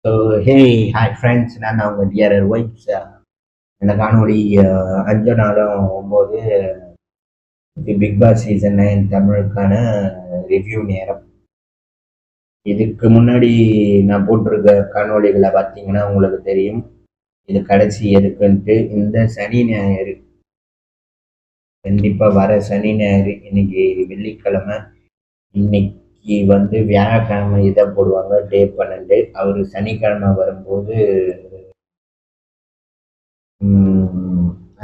So hey hi friends, நான் அவங்க TRR ஒய்ட்ஸ். இந்த காணொளி 5 நாளும் 9 இது பிக் பாஸ் சீசன் 9 தமிழுக்கான ரிவ்யூ நேரம். இதுக்கு முன்னாடி நான் போட்டிருக்க காணொளிகளை பார்த்தீங்கன்னா உங்களுக்கு தெரியும். இது கடைசி எதுக்குன்ட்டு இந்த சனி ஞாயிறு, கண்டிப்பாக வர சனி ஞாயிறு, இன்னைக்கு வெள்ளிக்கிழமை, இன்னைக்கு வியாழக்கிழமை இதை போடுவாங்க டே 12. அவர் சனிக்கிழமை வரும்போது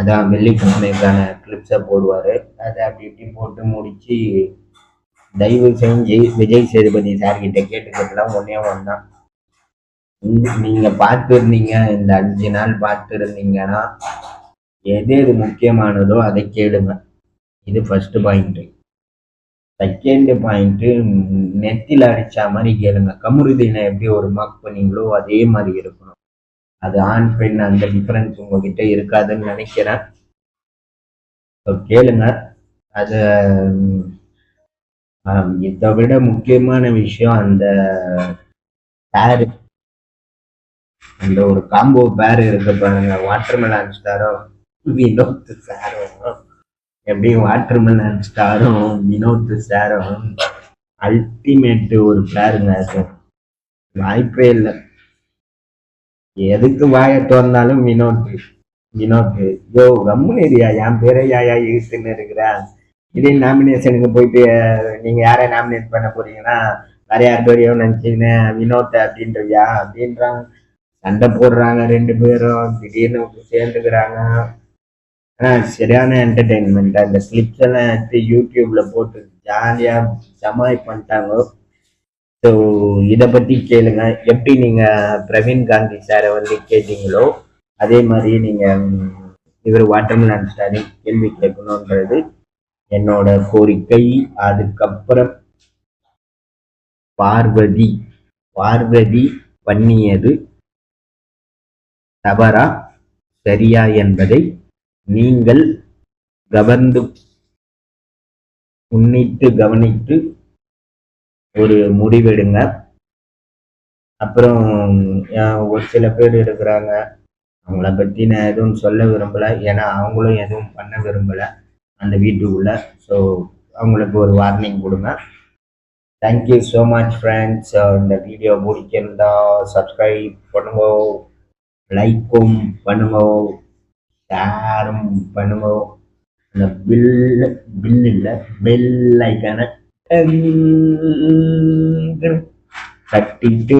அதான் வெள்ளிக்கிழமைக்கான கிளிப்ஸை போடுவார். அதை அப்படி இப்படி போட்டு முடிச்சு, தயவு செஞ்சு விஜய் சேதுபதி சார்கிட்ட கேட்டுக்கிறதுலாம் ஒன்றே ஒன்று தான். நீங்கள் பார்த்துருந்தீங்க, இந்த 5 நாள் பார்த்துருந்தீங்கன்னா எது எது முக்கியமானதோ அதை கேளுங்க. இது ஃபர்ஸ்ட் பாயிண்ட்டு. செகண்ட் பாயிண்ட்டு, நெத்தியில் அடித்த மாதிரி கேளுங்க. கமருதீனை எப்படி ஒரு மார்க் பண்ணீங்களோ அதே மாதிரி இருக்கணும். அது ஆண் பெண் அந்த டிஃபரன்ஸ் உங்ககிட்ட இருக்காதுன்னு நினைக்கிறேன். கேளுங்க. அது இதை விட முக்கியமான விஷயம், அந்த பேரு, அந்த ஒரு காம்போ பேர் இருக்கு பாருங்க. வாட்டர்மெலன் ஸ்டாரும் வினோத் சாரும், எப்படியும் வாட்டர்மெலன் ஸ்டாரும் வினோத் சாரும் அல்டிமேட் ஒரு பேருங்க. அது வாய்ப்பே இல்லை. எதுக்கு வாயை திறந்தாலும் வினோத் வினோத். யோ கம்முனேரியா, என் பேரை யாயா இழுத்துன்னு இருக்கிறேன். இதே நாமினேஷனுக்கு போயிட்டு நீங்க யாரை நாமினேட் பண்ண போறீங்கன்னா வேற யார் பேரையும் நினைச்சீங்கன்னு வினோத் அப்படின்றியா அப்படின்றாங்க. சண்டை போடுறாங்க ரெண்டு பேரும், திடீர்னு சேர்ந்துக்கிறாங்க. சரியான என்டர்டெயின்மெண்ட். அந்த கிளிப்ஸ் எல்லாம் எடுத்து யூடியூப்ல போட்டு ஜாலியா ஜமாய் பண்ணிட்டாங்க. ஸோ இதை பத்தி கேளுங்க. எப்படி நீங்க பிரவீன் காந்தி சாரை கேட்டீங்களோ அதே மாதிரி நீங்க இவர் வாட்டர்மெலன் ஸ்டாரின் கேள்வி கேட்கணுன்றது என்னோட கோரிக்கை. அதுக்கப்புறம் பார்வதி பார்வதி பண்ணியது தவறா சரியா என்பதை நீங்கள் கவனித்து ஒரு முடிவெடுங்க. அப்புறம் ஒரு சில பேர் இருக்கிறாங்க, அவங்கள பற்றி நான் எதுவும் சொல்ல விரும்பலை, ஏன்னா அவங்களும் எதுவும் பண்ண விரும்பலை அந்த வீட்டுக்குள்ள. ஸோ அவங்களுக்கு ஒரு வார்னிங் கொடுங்க. Thank you so much friends. இந்த வீடியோ பிடிச்சிருந்தா சப்ஸ்கிரைப் பண்ணுங்க, லைக்கும் பண்ணுங்க, ஷேரும் பண்ணுங்க. அந்த பில் இல்லை பெல் ஐக்கான தட்டிட்டு